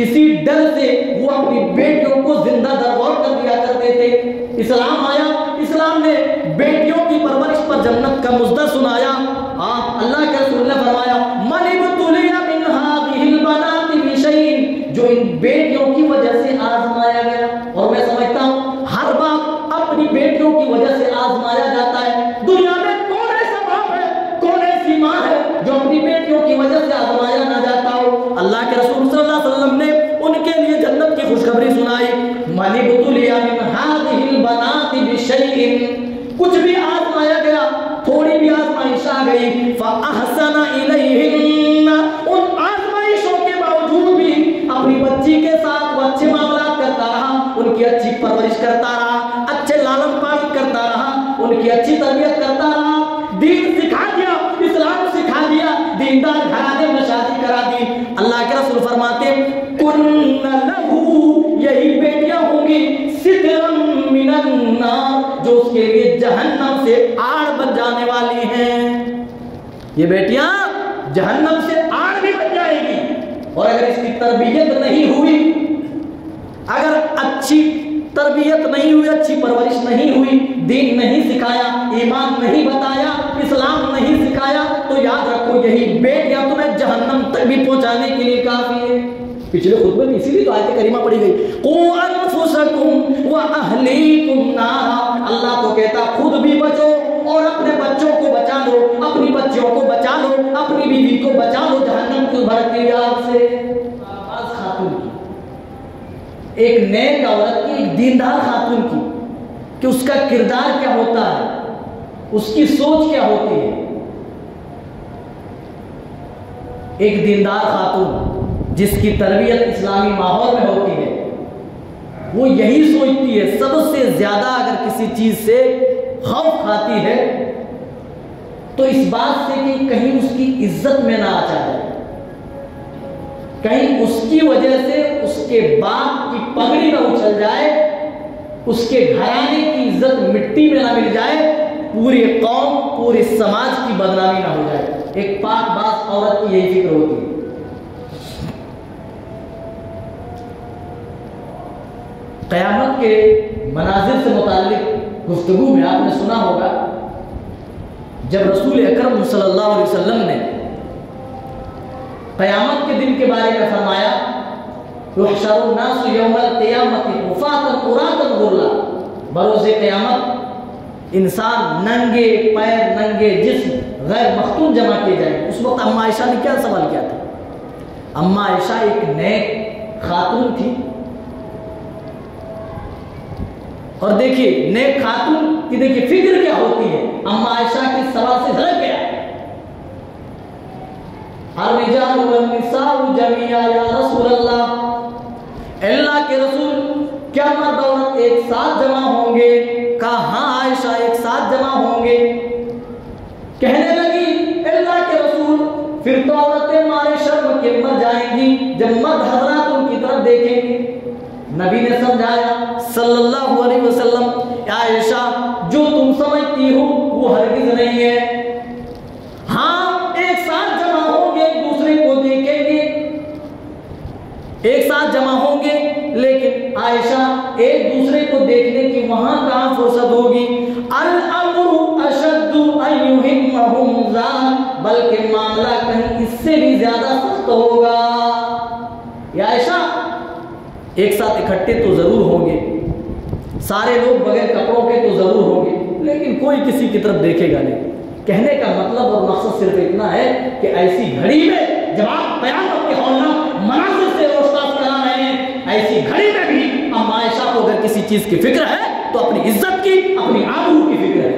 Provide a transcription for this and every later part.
इसी डर से वो अपनी बेटियों को जिंदा दरगोर कर दिया करते थे। इस्लाम आया, इस्लाम ने बेटियों की परवरिश पर जन्नत का मुज़्ज़ा सुनाया। अल्लाह के रसूल ने फरमाया मन इब्तुलिया मिन हादिहिल बनाति बिशैइन, जो इन बेटियों की वजह से आजमाया गया। और मैं समझता हूँ हर बाप अपनी बेटियों की वजह से आजमाया जाता है। दुनिया में कौन ऐसा बाप है, कौन ऐसी माँ है जो अपनी बेटियों की वजह से आजमाया ना जाता हो। अल्लाह के रसूल सल्लल्लाहु अलैहि वसल्लम ने उनके लिए जन्नत की खुशखबरी सुनाई। मन इब्तुलिया मिन हादिहिल बनाति बिशैइन, कुछ भी आजमाया गया, थोड़ी भी आजमाइश आ गई, फअहसना इलैहिन्ना, उन आजमाइशों के बावजूद भी अपनी बच्ची के साथ वो अच्छे मामला करता रहा, उनकी अच्छी परवरिश करता रहा, अच्छे लालन पालन करता रहा, उनकी अच्छी तरबियत करता रहा, दीन सिखा दिया, इस्लाम सिखा दिया, दीनदार घराने में शादी करा दी। अल्लाह के रसूल फरमाते कुन्ना लहू, यही बेटियां होंगी सितरम मिनन नार, जो उसके लिए जहन्नम से आड़ बन जाने वाली हैं। ये बेटियां जहन्नम से आड़ भी बन जाएगी। और अगर इसकी तरबियत नहीं हुई, अगर अच्छी तरबियत नहीं हुई, अच्छी परवरिश नहीं हुई, दीन नहीं सिखाया, ईमान नहीं बताया, इस्लाम नहीं सिखाया, तो याद रखो यही बेटियां तुम्हें जहन्नम तक भी पहुंचाने के लिए काफी है। पिछले खुतबे में इसीलिए तो आयत करीमा पढ़ी गई, कू अनफुसकुम व अहलीकुम नारा। अल्लाह तो कहता खुद भी बचो और अपने बच्चों को बचा लो, अपनी बच्चियों को बचा लो, अपनी बीवी को बचा लो जहन्नम की भड़कती आग से। खातून की, एक नेक औरत की, एक दीनदार खातून की, कि उसका किरदार क्या होता है, उसकी सोच क्या होती है। एक दीनदार खातून जिसकी तरबियत इस्लामी माहौल में होती है, वो यही सोचती है सबसे ज्यादा अगर किसी चीज से खौफ खाती है तो इस बात से कि कहीं उसकी इज्जत में ना आ जाए, कहीं उसकी वजह से उसके बाप की पगड़ी ना उछल जाए, उसके घराने की इज्जत मिट्टी में ना मिल जाए, पूरी कौम पूरे समाज की बदनामी ना हो जाए। एक पाकबाज औरत की यही फिक्र होती है। क़यामत के मनाजिर से मुताल्लिक गुफ्तगू में आपने सुना होगा, जब रसूल अकरम सल्लल्लाहु अलैहि वसल्लम ने क़यामत के दिन के बारे में फरमाया, युहशरुन नासु यौमल क़ियामति हुफ़ातन उरातन गुर्ला, बरोज़े क़यामत इंसान नंगे पैर, नंगे जिस्म, गैर मख्तून जमा किए जाएंगे। उस वक्त अम्मा आयशा ने क्या सवाल किया था? अम्मा आयशा एक नेक खातून थी, और देखिए नेक खातून की देखिए फिक्र क्या होती है। अम्मा आयशा के सवाल से झलक गया, अर्रिजालु वन्निसाउ जमीआ या रसूल अल्लाह, अल्लाह के रसूल क्या मर्द औरत एक साथ जमा होंगे? कहा हाँ आयशा एक साथ जमा होंगे। कहने लगी अल्लाह के रसूल फिर तो औरतें मारे शर्म के मर जाएंगी जब मर्द हजरात उनकी तरफ देखेंगे। नबी ने समझाया सल्लल्लाहु अलैहि वसल्लम, आयशा जो तुम समझती हो वो हरगिज नहीं है। हाँ एक साथ जमा होंगे, एक दूसरे को देखेंगे, एक साथ जमा होंगे, लेकिन आयशा एक दूसरे को देखने की वहां कहां फुर्सत होगी। अल अम्रु अशद्दु अन युहिम्महुम ज़ाल, बल्कि मामला कहीं इससे भी ज्यादा सख्त होगा। या आयशा एक साथ इकट्ठे तो जरूर होंगे, सारे लोग बगैर कपड़ों के तो जरूर होंगे, लेकिन कोई किसी की तरफ देखेगा नहीं। कहने का मतलब और मकसद सिर्फ इतना है कि ऐसी घड़ी में जब आप क़यामत के हौला मनाज़िर से रोशनास करा रहे हैं, ऐसी घड़ी में भी अम्मा आयशा को अगर किसी चीज की फिक्र है तो अपनी इज्जत की, अपनी आबरू की फिक्र है।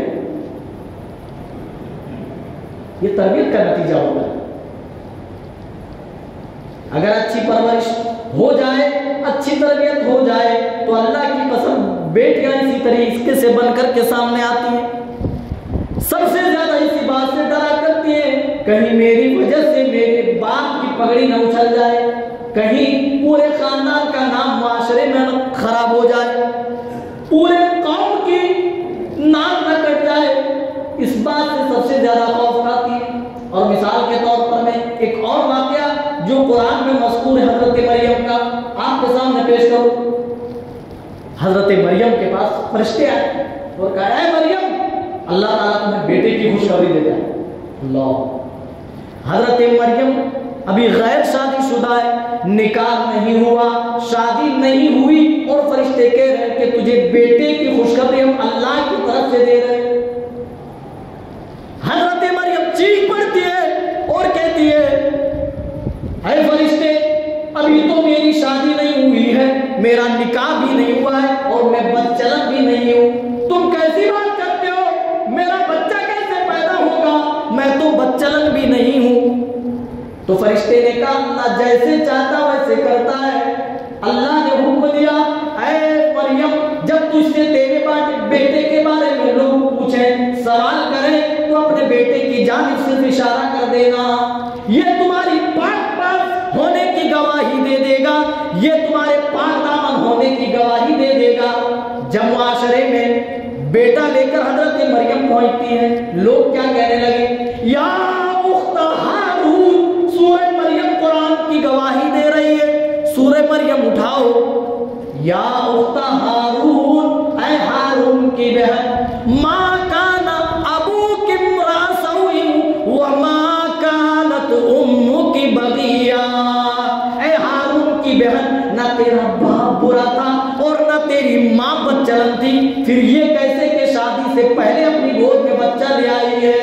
ये तरबियत का नतीजा होता है। अगर अच्छी परवरिश हो जाए, अच्छी तरबियत हो जाए, तो अल्लाह की कसम बेटियां इसी तरीके से बनकर के सामने आती हैं। सबसे ज्यादा इसी बात से डरा करती है कहीं मेरी वजह से मेरे बाप की पगड़ी न उछल जाए, कहीं पूरे खानदान का नाम माशरे में न खराब हो जाए, पूरे कौम की नाक न कट जाए। इस बात से सबसे ज्यादा खौफ खाती है। और मिसाल के तौर पर मैं एक और वाकया जो कुरान में मज़कूर है हज़रत मरियम का, पेश करो। हजरत मरियम के पास फरिश्ते आए और कहा, है मरियम, अल्लाह ताला तुम्हें बेटे की खुशखबरी देता है। अल्लाह। हजरत मरियम अभी गैर शादीशुदा है, निकाह नहीं हुआ, शादी नहीं हुई, और फरिश्ते कह रहे हैं कि तुझे बेटे की खुशखबरी हम अल्लाह की तरफ से दे रहे हैं। हजरत मरियम चीख पड़ती है और कहती है, ऐ फरिश्ते, अभी तो मेरी शादी नहीं हुई है, मेरा निकाह भी नहीं हुआ है, और मैं बदचलन भी नहीं हूं। तुम कैसी बात करते हो? मेरा बच्चा कैसे पैदा होगा? मैं तो बदचलन भी नहीं हूं। तो फरिश्ते ने कहा, अल्लाह जैसे चाहता वैसे करता है। अल्लाह ने हुक्म दिया, ऐ मरियम, जब तुझसे तेरे बेटे के बारे में लोग पूछें, सवाल करें, तो अपने बेटे की जानिब सिर्फ इशारा कर देना। ये तुम्हारी पाक होने की गवाही दे देगा, ये तुम्हारे पाक दामन होने की गवाही दे देगा। जब मुआशरे में बेटा लेकर हजरत मरियम पहुंचती है, लोग क्या कहने लगे, या उख्त हारून, सूरह मरियम कुरान की गवाही दे रही है, सूरह मरियम उठाओ। या उख्त हारून, ऐ हारून की बहन, माँ काना अबूक इम्रा सौइन व माँ कानत उम्मुकी बगिया। ऐ हारून की बहन, ना तेरा बाप बुरा था और ना तेरी माँ बदचलन थी, फिर ये कैसे कि शादी से पहले अपनी गोद में बच्चा ले आई है?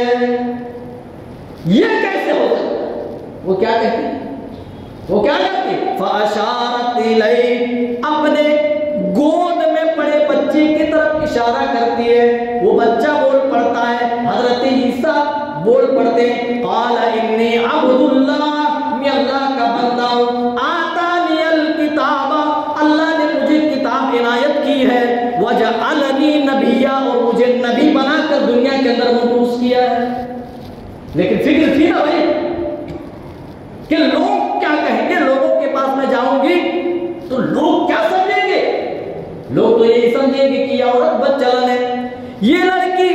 ये कैसे हो सकता? वो क्या कहती, वो क्या करती, फ़अशारत इलैहि, अपने गोद में पड़े बच्चे की तरफ इशारा करती है। वो बच्चा बोल पड़ता है, हजरत ईसा बोल पड़ते हैं, क़ाल इन्नी अब्दुल्लाह, मैं अल्लाह का बंदा हूं, आतानियल किताबा, अल्लाह ने मुझे किताब इनायत की है, वजअलनी नबिय्या, और मुझे नबी बनाकर दुनिया के अंदर मबूस किया है। लेकिन फिक्र थी ना भाई कि लोग क्या कहेंगे, लोगों के पास मैं जाऊंगी तो लोग क्या समझेंगे? लोग तो यही समझेंगे कि यह औरत बदचलन है, ये लड़की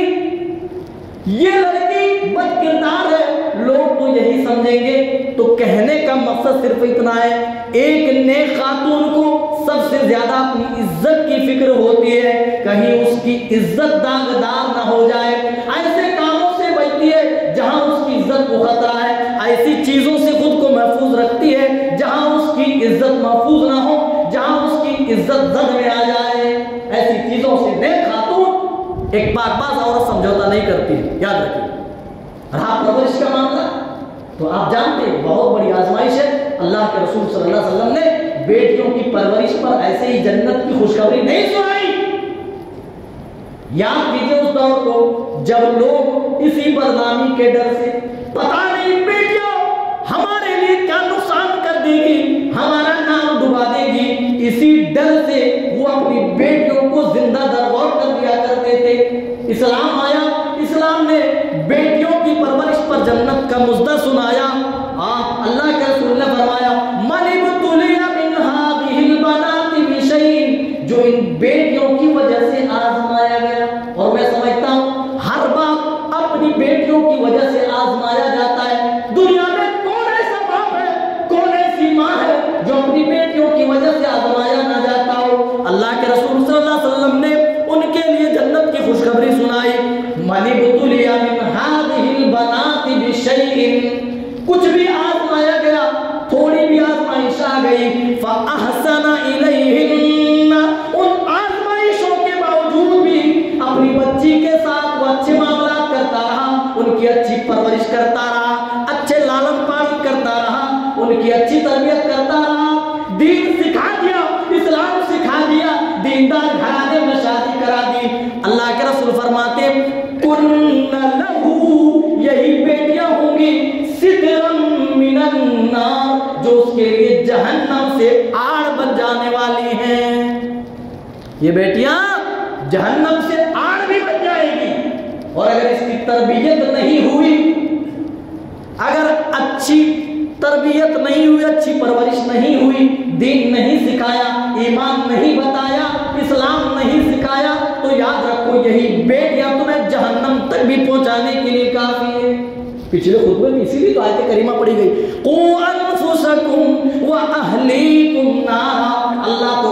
बदकिरदार है, लोग तो यही समझेंगे। तो कहने का मकसद सिर्फ इतना है, एक नेक खातून को सबसे ज्यादा अपनी इज्जत की फिक्र होती है, कहीं उसकी इज्जत दागदार ना हो जाए। ऐसे कामों से बचती है जहां उसकी इज्जत को खतरा है, ऐसी चीजों से खुद को महफूज रखती है जहां उसकी इज्जत महफूज ना हो, जहां उसकी इज्जत जद में आ जाए। ऐसी चीजों से नेक खातून एक पाकबाज औरत समझौता नहीं करती है, याद रखिए। रहा परवरिश का मामला, तो आप जानते हैं बहुत बड़ी आजमाइश है। अल्लाह के रसूल सल्लल्लाहु अलैहि वसल्लम ने बेटियों की परवरिश पर ऐसे ही जन्नत की खुशखबरी नहीं सुनाई। याद कीजिए उस दौर को जब लोग इसी बदनामी के डर से, पता नहीं बेटियों हमारे लिए क्या नुकसान कर देगी, हमारा नाम डुबा देगी, इसी डर से वो अपनी बेटियों को जिंदा दरगोर कर दिया करते थे। इस्लाम आया, इस्लाम ने बेटियों की परवरिश पर जन्नत का मुज़्दा सुनाया। अल्लाह के रसूल ने फरमाया, मनिबतुलिया मिन हादिहिल बनाति बिशैइन, जो इन बेटियों की वजह से आजमाया गया। और मैं समझता हूँ हर बाप अपनी बेटियों की वजह से आजमाया जाता है। दुनिया में कौन ऐसा बाप है, कौन ऐसी माँ है जो अपनी बेटियों की वजह से आजमाया ना जाता हो? अल्लाह के रसूल सल्लल्लाहु अलैहि वसल्लम ने उनके लिए जन्नत की खुशखबरी सुनाई। मनिबतुलिया मिन हादिहिल बनाति बिशैइन, कुछ भी आजमाया गया, थोड़ी भी आजमाइश आ गई, फअहसना इलैहिन्ना, उन आजमाइशों के बावजूद भी अपनी बच्ची के साथ वो अच्छे मामला करता रहा, उनकी अच्छी परवरिश करता रहा, अच्छे लालन पालन करता रहा, उनकी अच्छी तरबियत करता रहा, दीन सिखा दिया, इस्लाम सिखा दिया, दीनदार घराने में शादी करा दी। अल्लाह के रसूल फरमाते, कुन्ना लहू, यही बेटियां होंगी, सितरम मिनन नार, जो उसके लिए जहन्नम से आड़ बन जाने वाली हैं। ये बेटियां जहन्नम से आड़ भी बन जाएगी। और अगर इसकी तरबियत नहीं हुई, अगर अच्छी तरबियत नहीं हुई, अच्छी परवरिश नहीं हुई, दीन नहीं सिखाया, ईमान नहीं बताया, इस्लाम नहीं सिखाया, तो याद रखो यही बेटियां तुम्हें जहन्नम तक भी पहुंचाने के लिए काफी है। पिछले खुतबे में इसीलिए तो आयत करीमा पड़ी गई, क़ू अनफुसकुम व अहलीकुम नारा। अल्लाह तो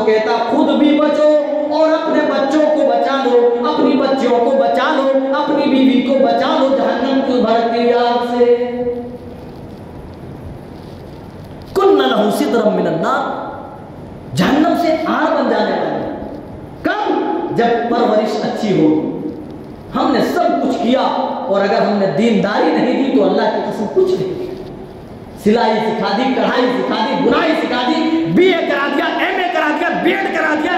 सिदरम मिनन नार, जहन्नम से आग बन जाने वाली। कब? जब परवरिश अच्छी हो। हमने सब कुछ किया और अगर हमने दीनदारी नहीं दी तो अल्लाह की कसम कुछ नहीं किया। सिलाई सिखा दी, कढ़ाई सिखा दी, बुनाई सिखा दी, BA करा दिया, MA करा दिया, BEd करा दिया,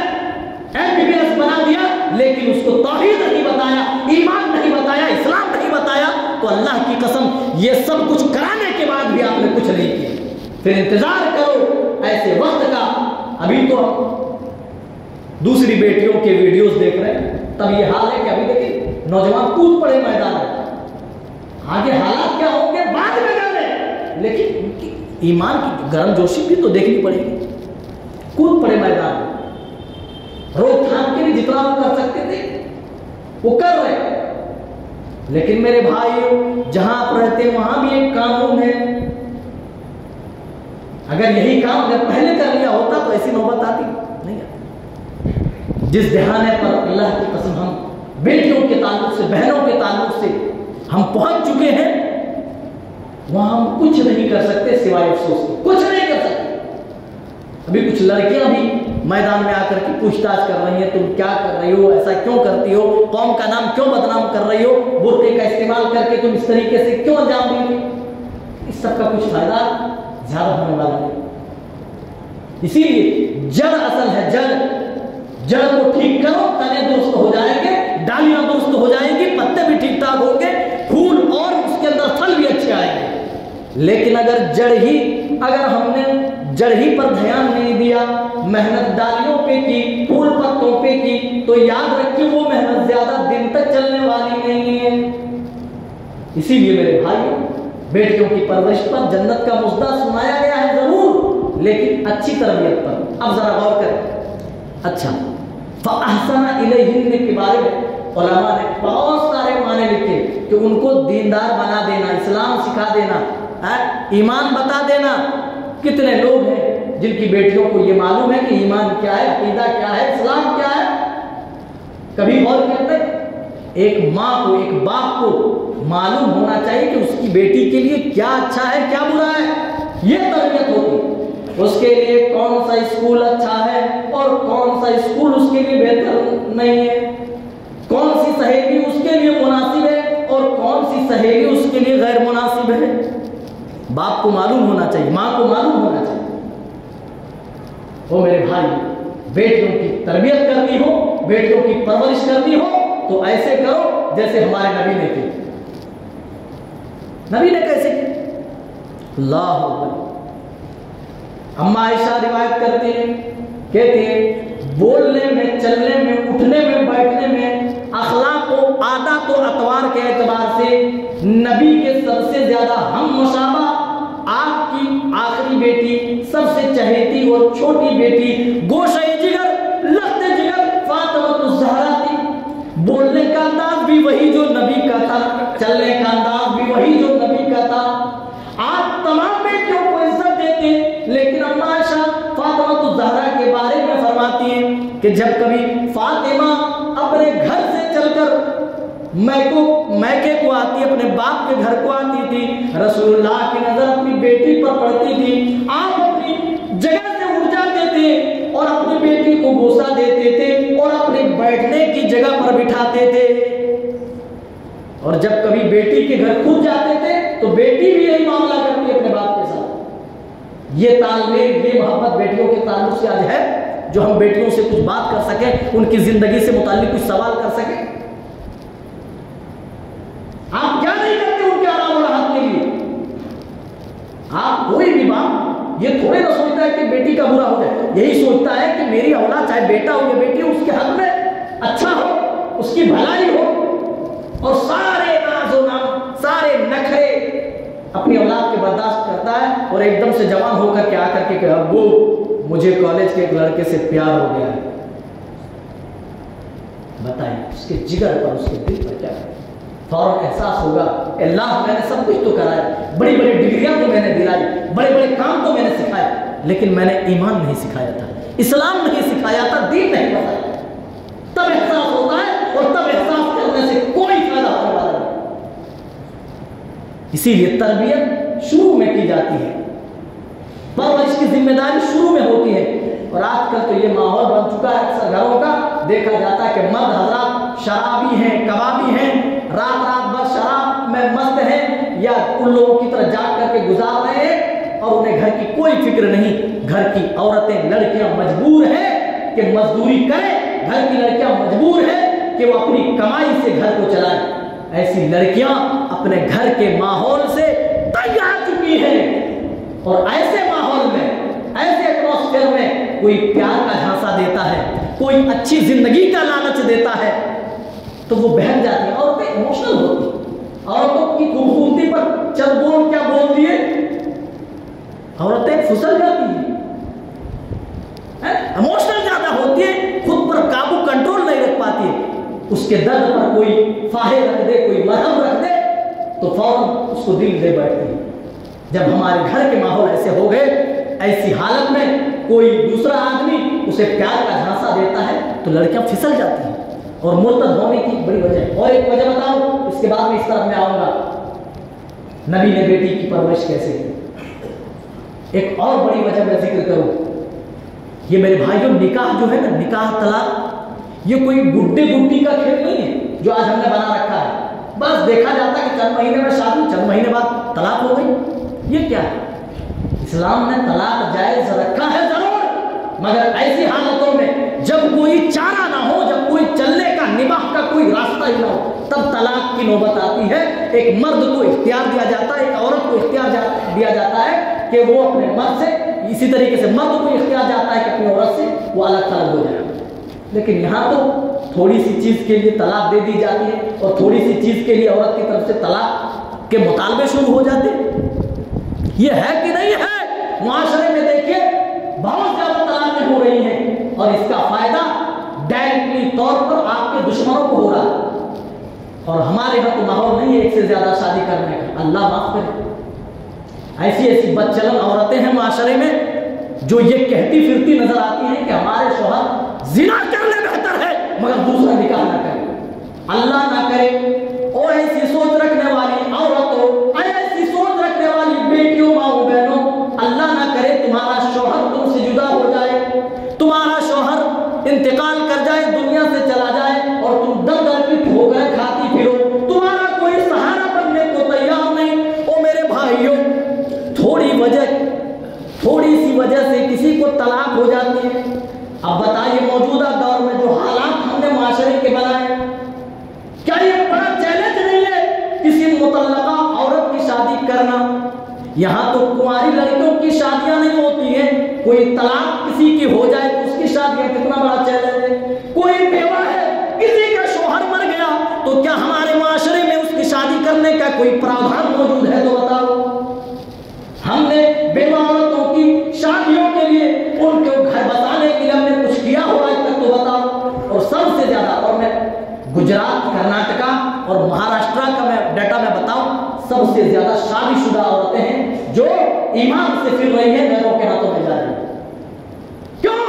MBBS बना दिया, लेकिन उसको तौहीद नहीं बताया, ईमान नहीं बताया, इस्लाम नहीं बताया, तो अल्लाह की कसम ये सब कुछ कराने के बाद भी आपने कुछ नहीं किया। फिर इंतजार करो ऐसे वक्त का। अभी तो दूसरी बेटियों के वीडियोस देख रहे हैं, तब ये हाल है कि अभी देखिए नौजवान कूद पड़े मैदान में। आगे हालात क्या होंगे बाद में जाने, लेकिन उनकी ईमान की गर्मजोशी भी तो देखनी पड़ेगी। कूद पड़े मैदान में, रोकथाम के लिए जितना वो कर सकते थे वो कर रहे। लेकिन मेरे भाई जहां आप रहते वहां भी एक कानून है। अगर यही काम अगर पहले कर लिया होता तो ऐसी नौबत आती नहीं आती। जिस दहाने पर अल्लाह की कसम हम बेटियों के ताल्लुक से, बहनों के ताल्लुक से हम पहुंच चुके हैं, वहां हम कुछ नहीं कर सकते सिवाय अफसोस के, कुछ नहीं कर सकते। अभी कुछ लड़कियां भी मैदान में आकर के पूछताछ कर रही हैं, तुम क्या कर रही हो, ऐसा क्यों करती हो, कौम का नाम क्यों बदनाम कर रही हो, बुर्के का इस्तेमाल करके तुम इस तरीके से क्यों अंजाम देंगे। इस सब का कुछ फायदा ज्यादा होने वाला नहीं। इसीलिए जड़ असल है, जड़ को ठीक करो, तने दुरुस्त हो जाएंगे, डालियां दुरुस्त हो जाएंगी, पत्ते भी ठीक ठाक होंगे, फूल और उसके अंदर फल भी अच्छे आएंगे। लेकिन अगर हमने जड़ ही पर ध्यान नहीं दिया, मेहनत डालियों पे की, फूल पत्तों पे की, तो याद रखिए वो मेहनत ज्यादा दिन तक चलने वाली नहीं है। इसीलिए मेरे भाई, बेटियों की परवरिश पर जन्नत का मुद्दा सुनाया गया है जरूर, लेकिन अच्छी तरबियत पर। अब जरा गौर करें। अच्छा, फ़अहसन इलैहिन्ने के बारे में उलमा ने बहुत सारे माने लिखे कि उनको दीनदार बना देना, इस्लाम सिखा देना, ईमान बता देना। कितने लोग हैं जिनकी बेटियों को ये मालूम है कि ईमान क्या है, अकीदा क्या है, इस्लाम क्या है। कभी गौर करते, एक माँ को, एक बाप को मालूम होना चाहिए कि उसकी बेटी के लिए क्या अच्छा है, क्या बुरा है। ये तरबियत होती। उसके लिए कौन सा स्कूल अच्छा है और कौन सा स्कूल उसके लिए बेहतर नहीं है, कौन सी सहेली उसके लिए मुनासिब है और कौन सी सहेली उसके लिए गैर मुनासिब है। बाप को मालूम होना चाहिए, माँ को मालूम होना चाहिए। ओ मेरे भाई, बेटियों की तरबियत करनी हो, बेटियों की परवरिश करनी हो, तो ऐसे करो जैसे हमारे नबी ने की। नबी ने कैसे की? अल्लाह अकबर। अम्मा आयशा रिवायत करती हैं, कहती है बोलने में, चलने में, उठने में, बैठने में, अखलाक को, आदत और अतवार के एतबार से नबी के सबसे ज्यादा हम मुशाबा आपकी आखिरी बेटी, सबसे चहेती और छोटी बेटी, गोशे जिगर, लख्ते जिगर फातिमा ज़हरा थी। बोलने का अंदाज भी वही जो नबी का था, चलने का अंदाज भी वही जो नबी का था। आप तमाम बेटियों को इज्जत देते, लेकिन अम्मा आयशा फातिमा ज़हरा के बारे में फरमाती हैं कि जब कभी फातिमा अपने घर से चलकर मैके को आती, अपने बाप के घर को आती थी, रसूलुल्लाह की नजर अपनी बेटी पर पड़ती थी। आप अपनी जगह से उठ जाते थे और अपनी बेटी को बोसा देते थे और अपने बैठने की जगह पर बिठाते थे। और जब कभी बेटी के घर खुद जाते थे तो बेटी भी यही मामला करती अपने बाप के साथ। ये तालमेल, ये मोहब्बत बेटियों के ताल्लुक से आज है, जो हम बेटियों से कुछ बात कर सके, उनकी जिंदगी से मुताल्लिक कुछ सवाल कर सके। आप क्या नहीं करते उनके आराम और राहत के लिए। आप कोई भी बाप ये थोड़े ना सोचता है कि बेटी का बुरा हो जाए, यही सोचता है कि मेरी औलाद, चाहे बेटा हो या बेटी हो, उसके हक में अच्छा हो, उसकी भलाई हो। और सारे नाज़ो नाम, सारे नखरे अपनी औलाद के बर्दाश्त करता है और एकदम से जवान होकर के आकर के कहे अब्बू मुझे कॉलेज के एक लड़के से प्यार हो गया है। बताइए उसके जिगर पर, उसके दिल पर क्या है? फौरन एहसास होगा, अल्लाह मैंने सब कुछ तो कराया, बड़ी बड़ी डिग्रियां तो मैंने दिलाई, बड़े बड़े काम तो मैंने सिखाए, लेकिन मैंने ईमान नहीं सिखाया था, इस्लाम नहीं सिखाया था, दीन नहीं बताया। तब एहसास होता है और तब एहसास करने से कोई फायदा होने वाला नहीं। इसीलिए तरबियत शुरू में की जाती है। परवरिश की जिम्मेदारी शुरू में होती है। और आजकल तो ये माहौल बन चुका है अक्सर घरों का, देखा जाता है कि मर्द हजरात शराबी हैं, कबाबी हैं, रात रात भर शराब में मस्त हैं या उन लोगों की तरह जाग करके गुजार रहे हैं और उन्हें घर की कोई फिक्र नहीं। घर की औरतें लड़कियां मजबूर हैं कि मजदूरी करें, घर की लड़कियां मजबूर हैं कि वो अपनी कमाई से घर को चलाएं। ऐसी लड़कियां अपने घर के माहौल से तंग आ चुकी हैं और ऐसे माहौल में, ऐसे एटमॉस्फेयर में कोई प्यार का झांसा देता है, कोई अच्छी जिंदगी का लालच देता है तो वो बहक जाती है। औरतें इमोशनल होती हैं, औरतों की खूबसूरती पर चंद बोल क्या बोल दिए औरतें फिसल जाती हैं, इमोशनल ज्यादा होती है, खुद पर काबू कंट्रोल नहीं रख पाती है। उसके दर्द पर कोई फाहे रख दे, कोई मरहम रख दे तो फौरन उसको दिल दे बैठती है। जब हमारे घर के माहौल ऐसे हो गए, ऐसी हालत में कोई दूसरा आदमी उसे प्यार का झांसा देता है तो लड़कियां फिसल जाती हैं और मुर्तद होने की बड़ी वजह। और एक वजह बताऊं, इसके बाद में इस तरफ में आऊंगा नबी ने बेटी की परवरिश कैसे की। एक और बड़ी वजह मैं जिक्र करूं, ये मेरे भाइयों निकाह जो है ना, निकाह तलाक, ये कोई गुड्डे गुड्डी का खेल नहीं है जो आज हमने बना रखा है। बस देखा जाता है कि चंद महीने में शादी, चंद महीने बाद तलाक हो गई। ये क्या है? इस्लाम ने तलाक जायज रखा है जरूर, मगर ऐसी हालतों में जब कोई चारा ना हो, जब कोई चलने का निबाह का कोई रास्ता ही ना हो, तब तलाक की नौबत आती है। एक मर्द को इख्तियार दिया जाता है, एक औरत को इख्तियार दिया जाता है कि वो अपने मर्द से, इसी तरीके से मर्द को इख्तियार जाता है कि अपनी औरत से वो अलग थलग हो जाए। लेकिन यहाँ तो थोड़ी सी चीज के लिए तलाक दे दी जाती है और थोड़ी सी चीज के लिए औरत की तरफ से तलाक के मुतालबे शुरू हो जाते हैं। ये है कि नहीं है? मुआशरे में देखिए बहुत ज्यादा तलाकें हो रही हैं और इसका फायदा डायरेक्टली तौर पर आपके दुश्मनों को हो रहा है। और हमारे यहाँ तो माहौल नहीं है एक से ज्यादा शादी करने का, अल्लाह माफ करे। ऐसी ऐसी बदचलन औरतें हैं मुआशरे में जो ये कहती फिरती नजर आती हैं कि हमारे शौहर जिना कर ले बेहतर है मगर दूसरा निकाह ना करे। अल्लाह ना करे। और ऐसी सोच रखने वाली औरतों, ऐसी सोच रखने वाली बेटियों, माओ बहनों, अल्लाह ना करे तुम्हारा शौहर तुमसे जुदा हो जाए, तुम्हारा शौहर इंतकाल कर जाए, दुनिया से चला जाए और तुम दर दर की ठोकरें खाती फिरो, तुम्हारा कोई सहारा बनने को तैयार नहीं। ओ मेरे भाइयों, थोड़ी सी वजह से किसी को तलाक हो जाती है। अब बताइए मौजूदा दौर में जो हालात हमने माशरे के बनाए, क्या ये बड़ा चैलेंज नहीं है किसी मुतल्लका औरत की शादी करना? यहाँ तो कुंवारी लड़कियों की शादियां नहीं होती हैं, कोई तलाक किसी की हो जाए तो उसकी शादियां, कितना बड़ा चैलेंज है। कोई बेवा है, किसी का शौहर मर गया तो क्या हमारे माशरे में उसकी शादी करने का कोई प्रावधान मौजूद है? तो बताओ। हमने बेवा औरतों की शादियों के लिए, उनके घर बसाने के लिए हमने कुछ किया हो आज तक? तो बताओ। और सबसे ज्यादा, और मैं गुजरात, कर्नाटका और महाराष्ट्र का मैं डाटा में बताऊं, सबसे ज्यादा शादीशुदा औरतें हैं जो ईमान से फिर रही है, नरों के हाथों में जा रही है। क्यों?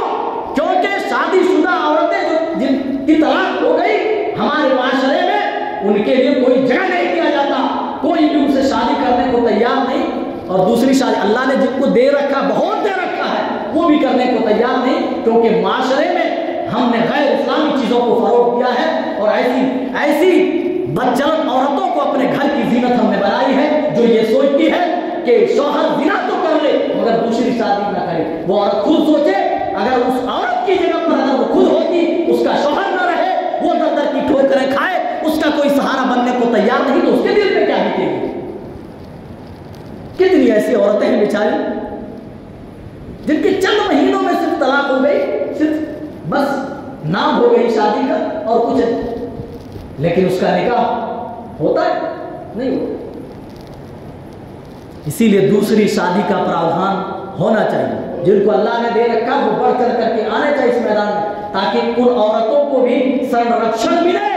क्योंकि शादीशुदा औरतें जो जिनकी तलाक हो गई हमारे माशरे में, उनके लिए कोई जगह नहीं दिया जाता, कोई भी उनसे शादी करने को तैयार नहीं। और दूसरी शादी अल्लाह ने जिनको दे रखा, बहुत दे रखा है, वो भी करने को तैयार नहीं, क्योंकि माशरे में हमने गैर इस्लामी चीजों को फरोग दिया है और ऐसी बदचलन औरतों को अपने घर की जीनत हमने बनाई है जो ये सोचती है कि शौहर जिना तो कर ले मगर दूसरी शादी ना करे। वो औरत खुद सोचे, अगर उस औरत की जगह पर अगर वो खुद होती, उसका शौहर ना रहे, वो दर दर की ठोकरें खाए, उसका कोई सहारा बनने को तैयार नहीं, तो उसके दिल में क्या बीतेगी? कितनी ऐसी औरतें हैं बेचारी जिनके चंद महीनों में सिर्फ तलाक हो गई, सिर्फ बस नाम हो गई शादी का और कुछ नहीं, लेकिन उसका निकाह होता है नहीं होता। इसीलिए दूसरी शादी का प्रावधान होना चाहिए। जिनको अल्लाह ने दे रखा वो बढ़ कर करके आने चाहिए इस मैदान में, ताकि उन औरतों को भी संरक्षण मिले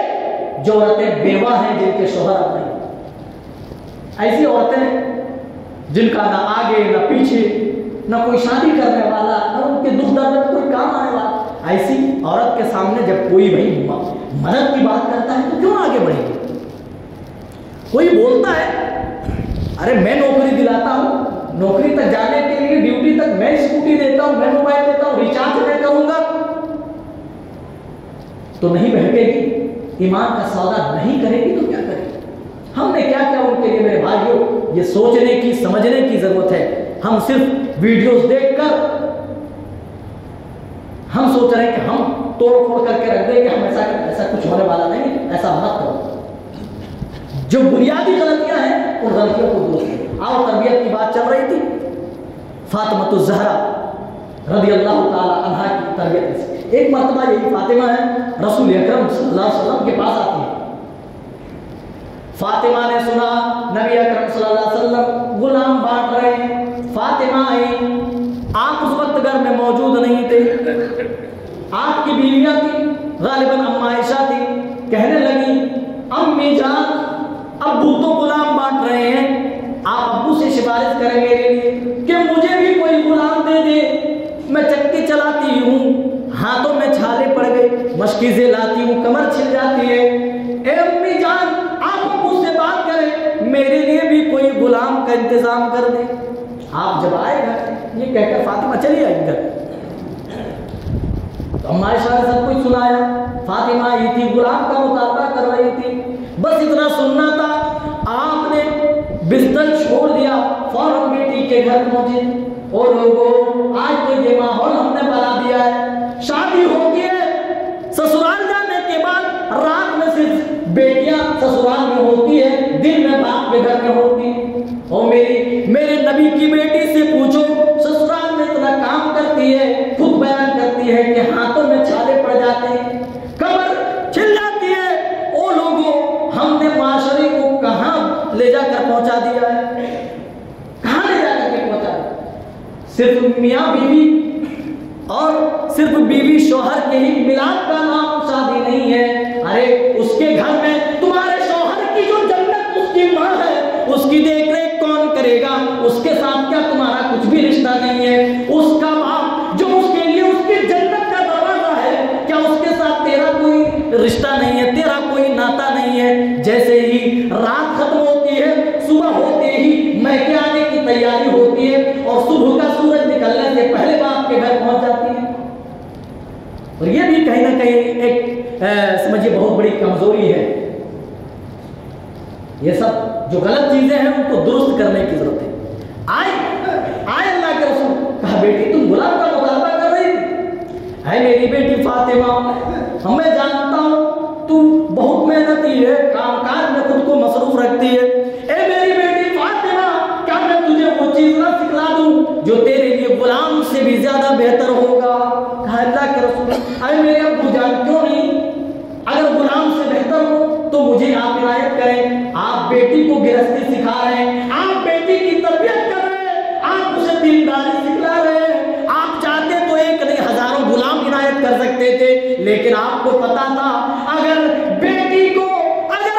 जो औरतें बेवा हैं, जिनके शौहर अब नहीं। ऐसी औरतें जिनका ना आगे ना पीछे, ना कोई शादी करने वाला, ना उनके दुख दर्द में कोई काम आने वाला, ऐसी औरत के सामने जब कोई भाई मदद की बात करता है तो क्यों आगे बढ़ेगी? कोई बोलता है अरे मैं नौकरी दिलाता हूं, नौकरी तक जाने के लिए, ड्यूटी तक स्कूटी देता हूं, मैं मोबाइल देता हूं, रिचार्ज मैं करूंगा, तो नहीं बहकेगी, ईमान का सौदा नहीं करेगी तो क्या करेगी? हमने क्या क्या उनके लिए मेरे भाइयों, ये सोचने की समझने की जरूरत है। हम सिर्फ वीडियोस देखकर हम सोच रहे हैं कि हम तोड़ फोड़ करके रख देंगे, हम ऐसा कुछ होने वाला नहीं, ऐसा मत करो। जो बुनियादी गलतियां हैं उन गलतियों को दुरुस्त करो। आओ, तरबियत की बात चल रही थी, फातिमा ज़हरा रज़ी अल्लाह ताला अन्हा की तरबियत। एक मर्तबा यही फातिमा है रसूल अकरम सल्लल्लाहु अलैहि वसल्लम के पास आती है। फातिमा ने सुना नबी अकरम सल्लल्लाहु अलैहि वसल्लम गुलाम बांट रहे हैं। फातिमा आई, आप उस वक्त घर में मौजूद नहीं थे, आपकी बीवियां थी, गालिबन अम्मा आयशा थी। कहने लगी, अम्मी जान, अब्बू तो गुलाम बांट रहे हैं, आप अब्बू से सिफारिश करें मेरे लिए कि मुझे भी कोई गुलाम दे दे। मैं चक्की चलाती हूँ, हाथों में छाले पड़ गए, मशकीज़ें लाती हूँ, कमर छिल जाती है। ए अम्मी जान, आप अब्बू से बात करें, मेरे लिए भी कोई गुलाम का इंतजाम कर दे। आप जब आए घर, ये कहकर फातिमा चली आई घर। तो अम्मा आयशा ने सब कुछ सुनाया। फातिमा आई थी, गुलाम का मुतालबा कर रही थी, बस इतना सुनना था, आपने बिस्तर छोड़ दिया, फौरन बेटी के घर पहुंचे। और लोगों, आज तो ये माहौल हमने बना दिया है, शादी हो गई है, ससुराल जाने के बाद रात में सिर्फ बेटियां ससुराल में होती है, दिन में बाप के घर में होती है। और मेरे नबी की बेटी से पूछो, ससुराल में इतना काम करती है, खुद बयान करती है कि हाथों में छाले पड़ जाते हैं, कमर छिल जाती है। ओ लोगों, हमने माशरे को कहां ले जाकर पहुंचा दिया है, कहां ले जाकर के पहुंचा दिया? सिर्फ मियां बीवी और सिर्फ बीवी शौहर के ही मिलाप का नाम शादी नहीं है। अरे उसके घर में तुम्हारे शौहर की जो जन्नत उसकी मां है, उसकी देखरेख कौन करेगा? उसके साथ क्या तुम्हारा कुछ भी रिश्ता नहीं है? उसका बाप जो उसके लिए उसकी जन्नत का दरवाजा है, क्या उसके साथ तेरा कोई रिश्ता नहीं है, तेरा कोई नाता नहीं है? जैसे ही रात खत्म होती है, सुबह होते ही मैके आने की तैयारी होती है और सुबह का सूरज निकलने से पहले बाप के घर पहुंच जाती है। और ये भी कहीं ना कहीं एक समझिए बहुत बड़ी कमजोरी है। ये सब जो गलत चीजें हैं उनको दुरुस्त करने की जरूरत है। आए अल्लाह के रसूल, कहा बेटी तुम गुलाम का मुतालबा कर रही थी। है मेरी बेटी फातिमा, मैं जानता हूं तू बहुत मेहनती है, कामकाज में खुद को मसरूफ रखती है। ए मेरी बेटी फातिमा, क्या मैं तुझे वो चीज ना सिखला दूं जो तेरे लिए गुलाम से भी ज्यादा बेहतर होगा? कहा अल्लाह के रसूल, अरे मेरे अब्बू जान क्यों नहीं, अगर गुलाम से बेहतर हो तो मुझे आप इनायत करें। आप बेटी को गिरफ्ती सिखा रहे हैं, आप बेटी की तरबियत कर रहे हैं, आप उसे दीनदारी सिखला रहे हैं। आप चाहते तो एक नहीं हजारों गुलाम इनायत कर सकते थे, लेकिन आपको पता था अगर बेटी को अगर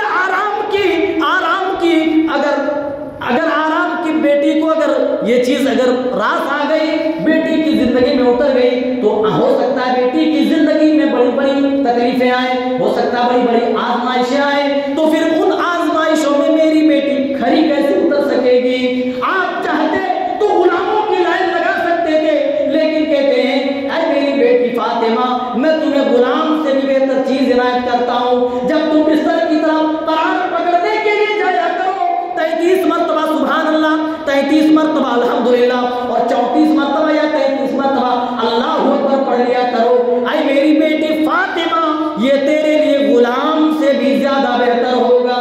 आराम की बेटी को अगर ये चीज अगर रास आ गई, बेटी की जिंदगी में उतर गई, तो हो सकता है बेटी की जिंदगी में बड़ी बड़ी तकलीफें आए, हो सकता है बड़ी बड़ी आजमाइशें आए, तो फिर उन आजमाइशों में मेरी बेटी खरी कैसे उतर सकेगी? आप चाहते तो गुलामों की लाइन लगा सकते थे, लेकिन कहते हैं अरे मेरी बेटी फातिमा, मैं तुम्हें गुलाम से भी बेहतर चीज इनायत करता हूं। जब तुम बिस्तर की तरफ तरार पकड़ने के लिए जाया करो, 33 मरतबा सुभान अल्लाह, 33 मरतबा अल्हम्दुलिल्लाह और 34 मरतबा या 33 मरतबा अल्लाहू अकबर पढ़ लिया करो। आई मेरी बेटी फातिमा, ये तेरे लिए गुलाम से भी ज्यादा बेहतर होगा,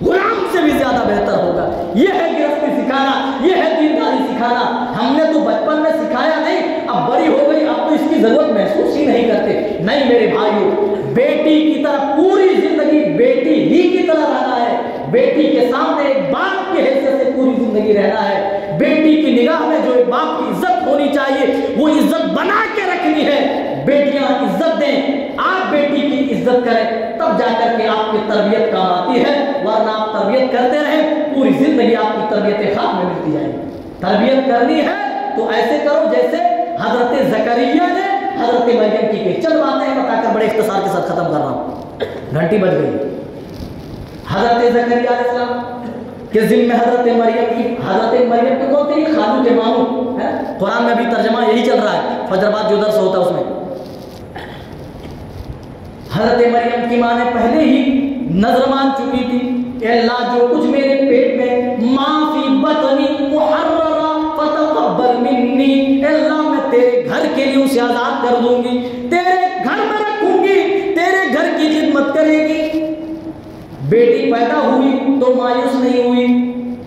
गुलाम से भी ज्यादा बेहतर होगा। ये है गिरफ्ती सिखाना, ये है दीनदारी सिखाना। हमने तो बचपन में सिखाया नहीं, अब बड़ी हो गई, अब तो इसकी जरूरत महसूस ही नहीं करते। नहीं मेरे भाइयों, बेटी की तरह पूरी जिंदगी बेटी ही की तरह रहना है, बेटी के सामने एक बाप की हैसियत से पूरी जिंदगी रहना है। बेटी की निगाह में जो एक बाप की इज्जत होनी चाहिए वो इज्जत बना के रखनी है। बेटियां इज्जत दें, आप बेटी की इज्जत करें, तब जाकर के आपकी तरबियत काम आती है, वरना आप तरबियत करते रहें, पूरी जिंदगी आपकी तरबियत खाक में मिलती जाएगी। तरबियत करनी है तो ऐसे करो जैसे हजरत ज़करिया ने हजरत मरियम की कही। चल बातें बताकर बड़े इख्तिसार के साथ खत्म कर रहा हूं, घंटी बज गई। हजरत ज़करिया अलैहिस्सलाम के जिम्मे हजरत मरियम की, हजरत मरियम के कौन थे? खालू के मामू है, कुरान में भी तर्जमा यही चल रहा है, फजर बाद जो दर्स होता है उसमें। हजरत मरियम की माँ ने पहले ही नजर मान चुकी थी, अल्लाह जो कुछ मेरे पेट में माफी बतनी मुहर्ररा फतक़ब्बल मिन्नी, अल्लाह मैं तेरे घर के लिए उसे आजाद कर दूंगी, तेरे घर में रखूंगी, तेरे घर की खिदमत करेगी। बेटी पैदा हुई तो मायूस नहीं हुई,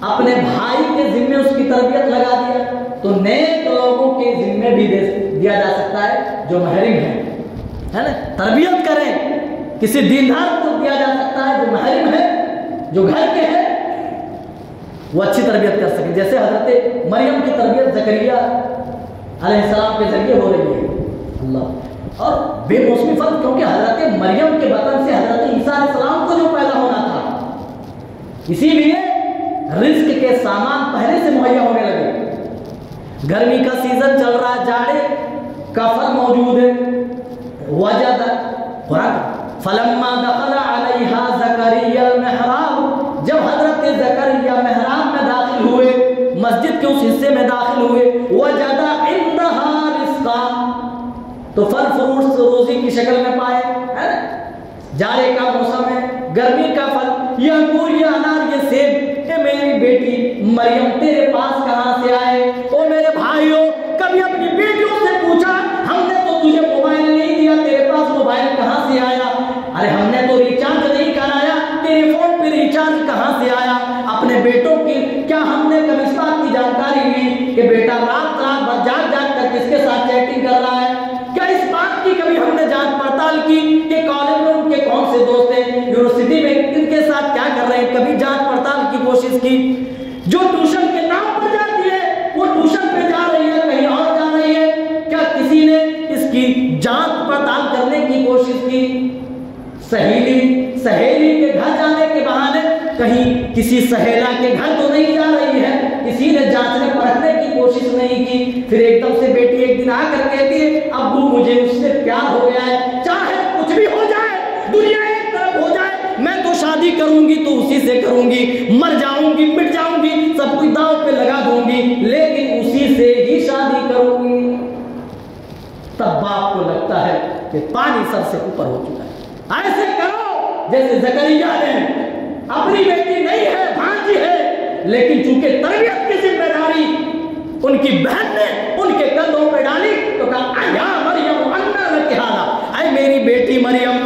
अपने भाई के जिम्मे उसकी तरबियत लगा दिया। तो नेक लोगों के जिम्मे भी दिया जा सकता है जो महरिम है ना, तरबियत करें। किसी दीनदार को दिया जा सकता है जो महरिम है, जो घर के हैं, वो अच्छी तरबियत कर सके। जैसे हजरत मरियम की तरबियत ज़करिया अलैहिस्सलाम के जरिए हो रही है। अल्लाह, और बेमौसमी फर्क, क्योंकि हजरत मरियम के बतन से हजरत ईसा अलैहिस्सलाम को जो पैदा होना था, इसीलिए रिज्क के सामान पहले से मुहैया होने लगे। गर्मी का सीजन चल रहा है, जाड़े का फल मौजूद है। वजद फलम्मा दखला अलैहा ज़करिया मेहराब, जब हजरत ज़करिया मेहराब में दाखिल हुए, मस्जिद के उस हिस्से में दाखिल हुए, वजदा इंदहा रिज़्क़ा, तो फल फ्रूट्स रोजी की शक्ल में पाए, है ना। जाड़े का मौसम है, गर्मी का फल, ये अंगूर, ये अनार, ये सेब, ये मेरी बेटी मरियम तेरे पास कहाँ से आए? ओ मेरे भाइयों, कभी अपनी बेटियों से पूछा, हमने तो तुझे मोबाइल नहीं दिया, तेरे पास मोबाइल कहाँ से आया? अरे हमने तो रिचार्ज नहीं कराया, तेरे फोन पे रिचार्ज कहाँ से आया? अपने बेटों की क्या हमने कभी इस बात की जानकारी ली कि बेटा रात रात भर जाग जाग कर किसके साथ चैटिंग कर रहा है? क्या इस बात की कभी हमने जांच पड़ताल की कि कॉलेज में उनके कौन से दोस्त हैं, यूनिवर्सिटी में किनके साथ क्या कर रहे हैं? कभी जांच पड़ताल की कोशिश की? जो ट्यूशन के नाम पर जाती है वो ट्यूशन पे जा रही है, कहीं और जा रही है, क्या किसी ने इसकी जांच पड़ताल करने की कोशिश की? सहेली के घर जाने के बहाने कहीं किसी सहेला के घर तो नहीं जा रही है, किसी ने जांचने परखने की कोशिश नहीं की। फिर एकदम से बेटी एक दिन आकर कहती है, अब्बू मुझे उससे प्यार हो गया है, चाहे कुछ भी हो जाए, दुनिया एक तरफ हो जाए, मैं तो शादी करूंगी तो उसी से करूंगी, मर जाऊंगी मिट जाऊंगी, सब कुछ दांव पे लगा दूंगी, लेकिन उसी से ही शादी करूंगी। तब बाप को लगता है कि पानी सर से ऊपर हो चुका है। ऐसे करो जैसे ज़करिया ने, अपनी बेटी नहीं है, भांजी है, लेकिन चूंकि तरबियत की जिम्मेदारी उनकी बहन ने उनके कंधों पे डाली, तो कहा या मरियम अन्ना लकी हादा, ऐ मेरी बेटी मरियम।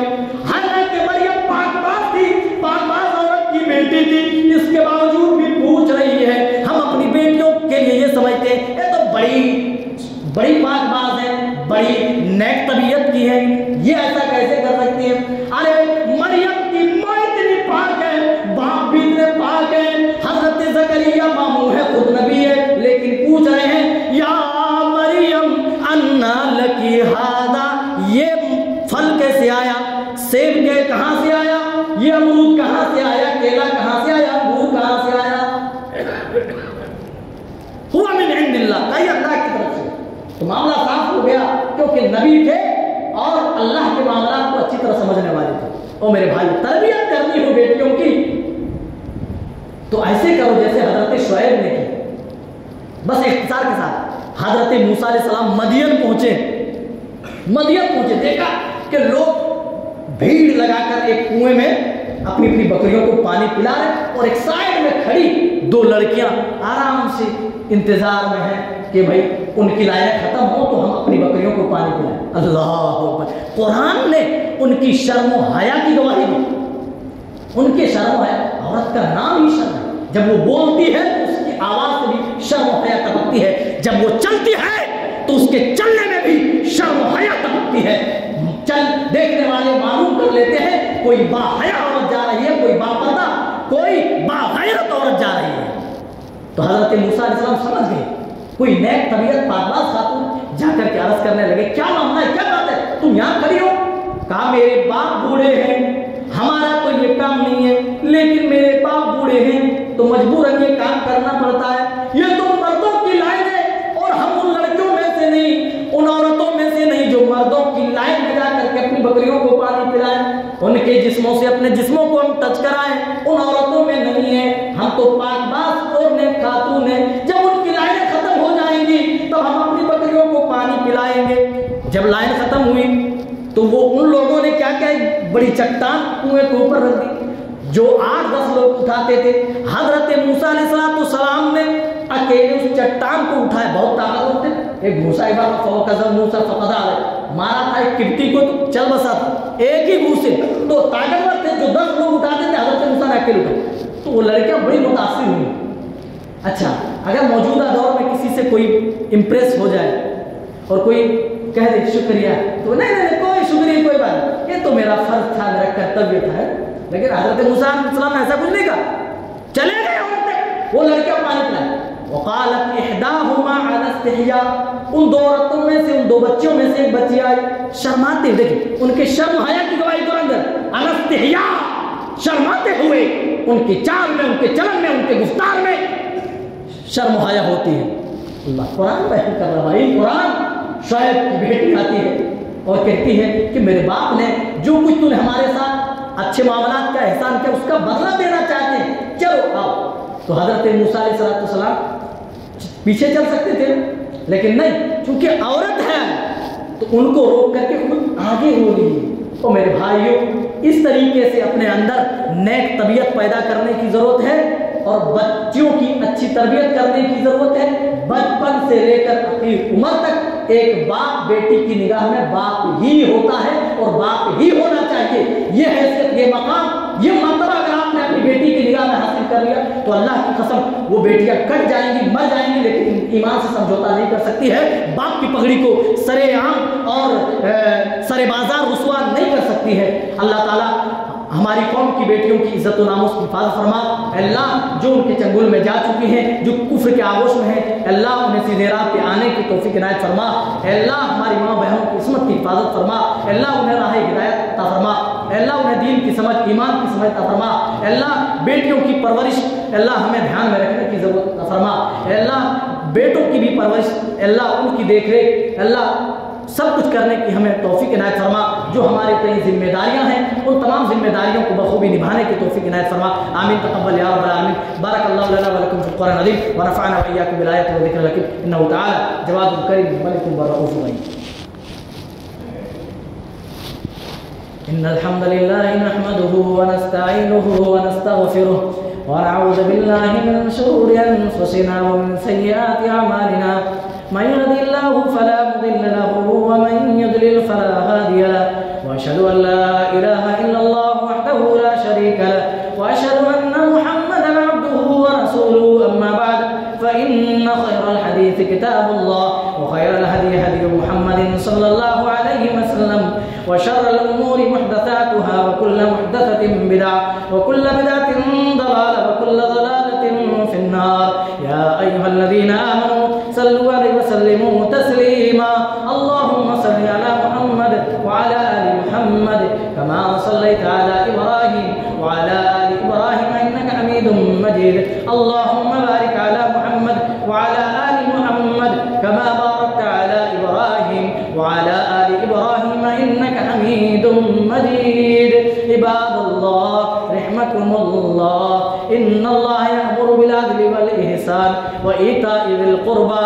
हालांकि मरियम पाकबाज थी, पाकबाज औरत की बेटी थी, इसके बावजूद भी पूछ रही है। हम अपनी बेटियों के लिए ये समझते हैं ये तो बड़ी पाकबाज है, बड़ी नेक तबीयत की है, ये ऐसा कैसे कर सकती है? अरे मरियम की माँ इतनी पाक है, बाप भी इतने पाक है, हजरत ज़करिया मामू है, खुद नबी है, लेकिन पूछ रहे हैं या मरियम अन्ना लकी हादा, ये फल कैसे आया? सेब के कहाँ से आया? ये अमरूद कहाँ से आया? केला कहाँ से आया? अंगूर कहाँ से आया? हुआ मिन इंदिल्लाह, कहीं अल्लाह की तरफ से। तो मामला साफ हो गया, क्योंकि नबी थे और अल्लाह के मामला को अच्छी तरह समझने वाले थे। और मेरे भाई, तरबियत करनी हो बेटियों की तो ऐसे करो जैसे हजरत शुएब ने की। बस इख्तिसार के साथ हजरत मूसा अलैहिस्सलाम मदियन पहुंचे, देखा कि लोग भीड़ लगाकर एक कुएं में अपनी अपनी बकरियों को पानी पिला रहे, और एक साइड में खड़ी दो लड़कियां आराम से इंतजार में हैं कि भाई उनकी लाइनें खत्म हो तो हम अपनी बकरियों को पानी पिलाएं। अल्लाह अकबर। कुरान ने उनकी शर्म व हया की गवाही दी। उनके शर्म व हया, औरत का नाम ही शर्म है। जब वो बोलती है तो उसकी आवाज से भी शर्म व हया टपकती है, जब वो चलती है तो उसके चलने में भी शर्म व हया टपकती है। चल देखने वाले मालूम कर लेते हैं कोई बाहया औरत जा रही है, कोई बापर्दा, कोई बागैरत औरत जा रही है। तो हजरत मूसा अलैहिस्सलाम समझ गए, कोई नेक तबीयत पाकबाज खातून जाकर के अर्ज करने लगे, क्या मामला है, क्या बात है, तुम यहाँ खड़ी हो? कहा मेरे बाप बूढ़े हैं, हमारा तो ये काम नहीं है, लेकिन मेरे बाप बूढ़े हैं तो मजबूरन ये काम करना पड़ता है। ये तो मर्दों की लाइन है और हम उन लड़कियों में से नहीं, उन औरतों में से नहीं जो मर्दों की लाइन में जाकर के अपनी बकरियों को पानी पिलाएं, उनके जिस्मों से अपने जिस्मों को हम टच कराएं, उन औरतों में नहीं है। हम तो पाकबाज और नेक खातून हैं, जब उनकी लाइनें खत्म हो जाएंगी तो हम जब लाइन खत्म हुई तो वो उन लोगों ने क्या किया, बड़ी चट्टान कुएं के ऊपर रख दी। जो 8-10 लोग उठाते थे, हजरत मूसा अलैहिस्सलाम ने अकेले उस चट्टान को उठाया। बहुत ताकतवर थे। एक मूसा मारा था एक किब्ती को, तो चल बसा था एक ही घूसे। तो ताकतवर थे, जो 10 लोग उठाते थे, हजरत मूसा ने अकेले उठाया। तो वो लड़कियां बड़ी मुतासिर हुई। अच्छा, अगर मौजूदा दौर में किसी से कोई इम्प्रेस हो जाए और कोई कह दे शुक्रिया, तो नहीं कोई शुक्रिया कोई बात, ये तो मेरा फर्ज था, मेरा कर्तव्य था। लेकिन हजरत मूसा अलैहिस्सलाम ने ऐसा कुछ नहीं कहा। चले गए औरतें, वो लड़कियां पानी पिलाए। वक़ालत इहदाहुमा अला इस्तिहया, उन 2 औरतों में से, उन 2 बच्चियों में से एक बच्ची आई शर्माते, देखिए उनके शर्म हया की गवाही तो अंदर अला इस्तिहया, शर्माते हुए, उनके चाल में, उनके चलन में, उनके गुफ्तार में शर्म हया होती है। अल्लाह कुरान बयान कर रहा है। कुरान शुएब की बेटी आती है और कहती है कि मेरे बाप ने जो कुछ तूने हमारे साथ अच्छे मामलात का एहसान किया, उसका बदला देना चाहते हैं, चलो आओ। तो हजरत मूसा अलैहिस्सलाम पीछे चल सकते थे, लेकिन नहीं, क्योंकि औरत है तो उनको रोक करके खुद आगे हो रही है। तो मेरे भाइयों, इस तरीके से अपने अंदर नेक तबीयत पैदा करने की जरूरत है और बच्चियों की अच्छी तरबियत करने की जरूरत है। बचपन से लेकर अपनी उम्र तक एक बाप बेटी की निगाह में बाप ही होता है और बाप ही होना चाहिए। ये हैसियत, ये मकाम, ये मर्तबा अगर आपने अपनी बेटी की निगाह में हासिल कर लिया तो अल्लाह की कसम वो बेटियां कट जाएंगी, मर जाएंगी, लेकिन ईमान से समझौता नहीं कर सकती है। बाप की पगड़ी को सरेआम और सरे बाजार रुसवा नहीं कर सकती है। अल्लाह ताला हमारी कौम की बेटियों की इज्जत व नामूस की हिफाजत फरमा। अल्लाह जो उनके चंगुल में जा चुकी हैं, जो कुफ्र के आगोश में हैं, अल्लाह उन्हें सीधे राह पे आने की तौफीक इनायत फरमा। अल्लाह हमारी माँ बहनों की इस्मत की हिफाजत फरमा। अल्लाह उन्हें राह हिदायत अता फरमा। अल्लाह उन्हें दीन की समझ, ईमान की समझ अता फरमा। अल्लाह बेटियों की परवरिश अल्लाह हमें ध्यान में रखने की जरूरत अता फरमा। अल्लाह बेटों की भी परवरिश, अल्लाह उनकी देखरेख, अल्लाह सब कुछ करने की हमें तौफीक इनायत फरमा। जो हमारे कई जिम्मेदारियां हैं, उन तमाम जिम्मेदारियों को बखूबी निभाने की तौफीक इनायत फरमा। आमीन तक़ब्बल या रब्बल आलमीन। बारकल्लाहु लना व लकुम फ़िल क़ुरआनिल अज़ीम व नफ़अना व इय्याकुम बिल आयाति व ज़िक्रिल हकीम इन्नहु तआला जवादुल करीम मलिकुम व रऊफ़ुर रहीम। इन्नल हम्दुलिल्लाहि नहमदुहु व नस्तईनुहुहु व नस्तग़फिरुहु व नऊज़ु बिल्लाहि मिन शुरूरि अनफुसिना व मिन सय्यिआति अमालिना। मन यहदिल्लाहु फला मुदिल्ल लहु व मन युद्लिल फला हादिय लहु। व अशहदु अन ला इलाहा इल्लल्लाहु वहदहु ला शरीका लहु व अशहदु अन्ना मुहम्मदन अब्दुहु व रसूलुहु। अम्मा बअद फ़इन्न खैरल हदीस किताबुल्लाह व खैरल हदी हदी मुहम्मदिन सल्लल्लाहु अलैहि वसल्लम व शर्रल उमूरि मुहदसातुहा व कुल्लु मुहदसतिन बिदअह व कुल्लु बिदअतिन दलालह व कुल्लु दलालतिन फिन्नार। या अय्युहल्लज़ीना आमनू सल्लु अलैहि व सल्लिमू तस्लीमा। अल्लाहुम्मा सल्लि अला मुहम्मद व अला आलि मुहम्मद कमा सल्लैता अला इब्राहीम व अला आलि इब्राहीम इन्नका हमीदुम मजीद। अल्लाहुम्मा बारिक अला मुहम्मद व अला आलि मुहम्मद कमा बारकता अला इब्राहीम व अला आलि इब्राहीम इन्नका हमीदुम मजीद। इबादल्लाह रहमकुमुल्लाह, इन्नल्लाह यअमुरु बिल अदलि वल इहसान व ईताइ ज़िल क़ुर्बा